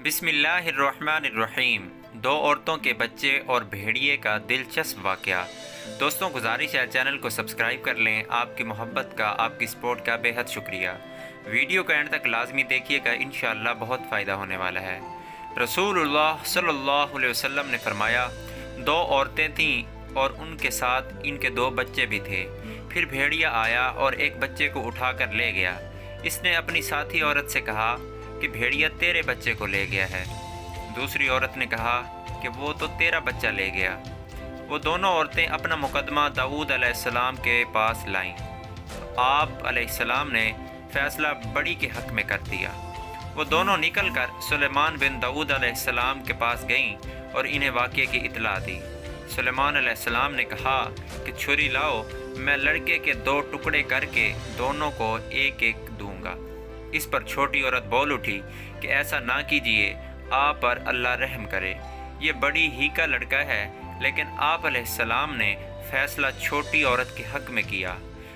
بسم اللہ الرحمن الرحیم۔ دو عورتوں کے بچے اور بھیڑیے کا دلچسپ واقعہ۔ دوستوں، گزارش ہے چینل کو سبسکرائب کر لیں۔ آپ کی محبت کا، آپ کی سپورٹ کا بے حد شکریہ۔ ویڈیو کا اینڈ تک لازمی دیکھیے گا، انشاءاللہ بہت فائدہ ہونے والا ہے۔ رسول اللہ صلی اللہ علیہ وسلم نے فرمایا، دو عورتیں تھیں اور ان کے ساتھ ان کے دو بچے بھی تھے۔ پھر بھیڑیا آیا اور ایک بچے کو اٹھا کر لے گیا۔ اس نے اپنی ساتھی عورت سے کہا کہ بھیڑیا تیرے بچے کو لے گیا ہے۔ دوسری عورت نے کہا کہ وہ تو تیرا بچہ لے گیا۔ وہ دونوں عورتیں اپنا مقدمہ داؤد علیہ السلام کے پاس لائیں۔ آپ علیہ السلام نے فیصلہ بڑی کے حق میں کر دیا۔ وہ دونوں نکل کر سلیمان بن داؤد علیہ السلام کے پاس گئیں اور انہیں واقعے کی اطلاع دی۔ سلیمان علیہ السلام نے کہا کہ چھری لاؤ، میں لڑکے کے دو ٹکڑے کر کے دونوں کو ایک ایک دوں گا۔ اس پر چھوٹی عورت بول اٹھی کہ ایسا نہ کیجیے، آپ پر اللہ رحم کرے، یہ بڑی ہی کا لڑکا ہے۔ لیکن آپ علیہ السلام نے فیصلہ چھوٹی عورت کے حق میں کیا۔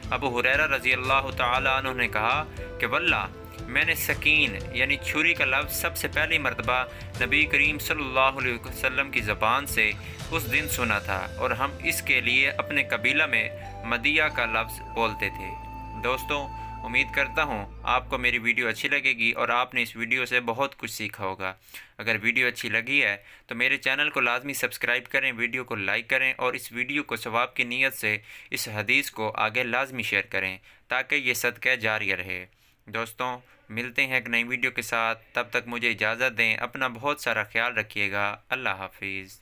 ابو ہریرہ رضی اللہ تعالیٰ عنہ نے کہا کہ واللہ میں نے سکین یعنی چھری کا لفظ سب سے پہلی مرتبہ نبی کریم صلی اللہ علیہ وسلم کی زبان سے اس دن سنا تھا، اور ہم اس کے لیے اپنے قبیلہ میں مدیہ کا لفظ بولتے تھے۔ دوستوں، امید کرتا ہوں آپ کو میری ویڈیو اچھی لگے گی اور آپ نے اس ویڈیو سے بہت کچھ سیکھا ہوگا۔ اگر ویڈیو اچھی لگی ہے تو میرے چینل کو لازمی سبسکرائب کریں، ویڈیو کو لائک کریں اور اس ویڈیو کو ثواب کی نیت سے اس حدیث کو آگے لازمی شیئر کریں تاکہ یہ صدقہ جاریہ رہے۔ دوستوں، ملتے ہیں ایک نئی ویڈیو کے ساتھ، تب تک مجھے اجازت دیں۔ اپنا بہت سارا خیال رکھیے گا۔ اللہ حافظ۔